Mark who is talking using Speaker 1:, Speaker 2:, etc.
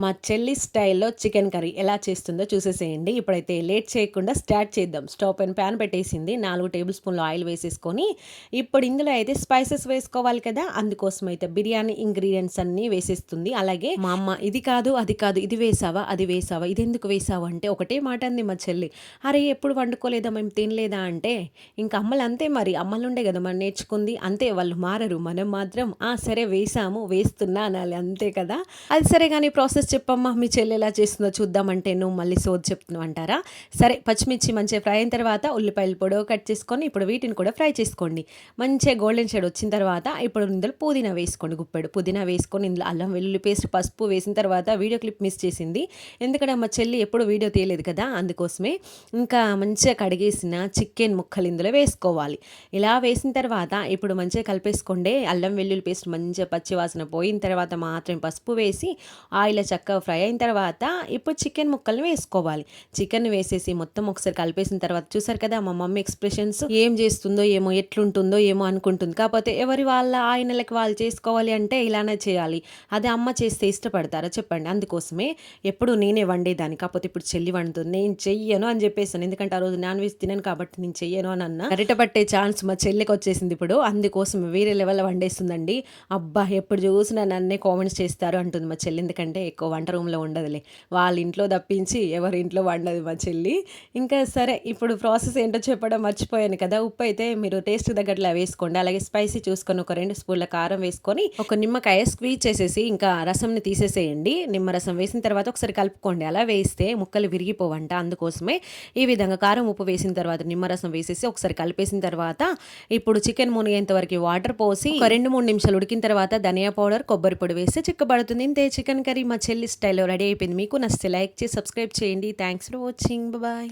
Speaker 1: మా చెల్లి స్టైల్‌లో చికెన్ కర్రీ ఎలా చేస్తుందో చూసేసేయండి. ఇప్పుడైతే లేట్ చేయకుండా స్టార్ట్ చేద్దాం. స్టవ్ పైన పాన్ పెట్టేసింది. 4 టేబుల్ స్పూన్‌లు ఆయిల్ వేసేసుకొని, ఇప్పుడు ఇందులో అయితే స్పైసెస్ వేసుకోవాలి కదా! అందుకోసం అయితే బిర్యానీ ఇంగ్రీడియెంట్స్ అన్నీ వేసేస్తుంది. అలాగే మా అమ్మ ఇది కాదు, అది కాదు, ఇది వేసావా, అది వేసావా, ఇదెందుకు వేసావు అంటే ఒకటే మాట అంది మా చెల్లి. అరే! ఎప్పుడు వండుకోలేదా, మేము తినలేదా అంటే, ఇంక అమ్మలు అంతే మరి. అమ్మల నుండే కదా మనం నేర్చుకుంది. అంతే వాళ్ళు మారరు. మనం మాత్రం ఆ! సరే వేసాము, వేస్తున్నా అనాలి అంతే కదా! అది సరే గానీ ప్రాసెస్ చెప్పమ్మా మీ చెల్లి ఎలా చేస్తుందో చూద్దామంటే నువ్వు మళ్ళీ సోది చెప్తున్నావు అంటారా? సరే పచ్చిమిర్చి మంచిగా ఫ్రై అయిన తర్వాత ఉల్లిపాయలు పొడవు కట్ చేసుకొని ఇప్పుడు వీటిని కూడా ఫ్రై చేసుకోండి. మంచిగా గోల్డెన్ షేడ్ వచ్చిన తర్వాత ఇప్పుడు ఇందులో పుదీనా వేసుకోండి గుప్పెడు. పుదీనా వేసుకొని ఇందులో అల్లం వెల్లుల్లి పేస్ట్, పసుపు వేసిన తర్వాత వీడియో క్లిప్ మిస్ చేసింది. ఎందుకంటే మా చెల్లి ఎప్పుడు వీడియో తీయలేదు కదా! అందుకోసమే. ఇంకా మంచిగా కడిగేసిన చికెన్ ముక్కలు ఇందులో వేసుకోవాలి. ఇలా వేసిన తర్వాత ఇప్పుడు మంచిగా కలిపేసుకోండి. అల్లం వెల్లుల్లి పేస్ట్ మంచిగా పచ్చి వాసన పోయిన తర్వాత మాత్రమే పసుపు వేసి ఆయిల్ చక్కగా ఫ్రై అయిన తర్వాత ఇప్పుడు చికెన్ ముక్కల్ని వేసుకోవాలి. చికెన్ వేసేసి మొత్తం ఒకసారి కలిపేసిన తర్వాత చూసారు కదా మా మమ్మీ ఎక్స్ప్రెషన్స్ ఏం చేస్తుందో ఏమో, ఎట్లుంటుందో ఏమో అనుకుంటుంది. కాకపోతే ఎవరి వాళ్ళ ఆయనలకి వాళ్ళు చేసుకోవాలి అంటే ఇలానే చేయాలి. అదే అమ్మ చేస్తే ఇష్టపడతారా చెప్పండి? అందుకోసమే ఎప్పుడు నేనే వండేదాన్ని. కాకపోతే ఇప్పుడు చెల్లి వండుతుంది. నేను చెయ్యను అని చెప్పేసాను. ఎందుకంటే ఆ రోజు నాన్ వెజ్ తినను కాబట్టి నేను చెయ్యను అని అన్నా. గరిట పట్టే ఛాన్స్ మా చెల్లికి వచ్చేసింది ఇప్పుడు. అందుకోసం వేరే లెవెల్ వండేస్తుందండి. అబ్బా! ఎప్పుడు చూసినా నన్నే కామెంట్స్ చేస్తారు అంటుంది మా చెల్లి. ఎందుకంటే ఎక్కువ వంట రూమ్‌లో ఉండదులే. వాళ్ళ ఇంట్లో తప్పించి ఎవరి ఇంట్లో వండదు మా చెల్లి. ఇంకా సరే ఇప్పుడు ప్రాసెస్ ఏంటో చెప్పడం మర్చిపోయాను కదా! ఉప్పు అయితే మీరు టేస్ట్‌కి తగ్గట్లా వేసుకోండి. అలాగే స్పైసీ చూసుకొని ఒక 2 స్పూన్ల కారం వేసుకొని, ఒక నిమ్మకాయ స్క్వీజ్ చేసేసి ఇంకా రసంని తీసేసేయండి. నిమ్మరసం వేసిన తర్వాత ఒకసారి కలుపుకోండి. అలా వేస్తే ముక్కలు విరిగిపోవంట. అందుకోసమే ఈ విధంగా కారం, ఉప్పు వేసిన తర్వాత నిమ్మరసం వేసేసి ఒకసారి కలిపేసిన తర్వాత ఇప్పుడు చికెన్ మునిగేంత వరకు వాటర్ పోసి ఒక 2, 3 నిమిషాలు ఉడికిన తర్వాత ధనియా పౌడర్, కొబ్బరి పొడి వేస్తే చిక్కబడుతుంది. ఇంతే చికెన్ కర్రీ మా చెల్లి స్టైల్‌లో రెడీ అయిపోయింది. మీకు నచ్చితే లైక్ చేసి సబ్స్క్రైబ్ చేయండి. Thanks for watching. బాయ్.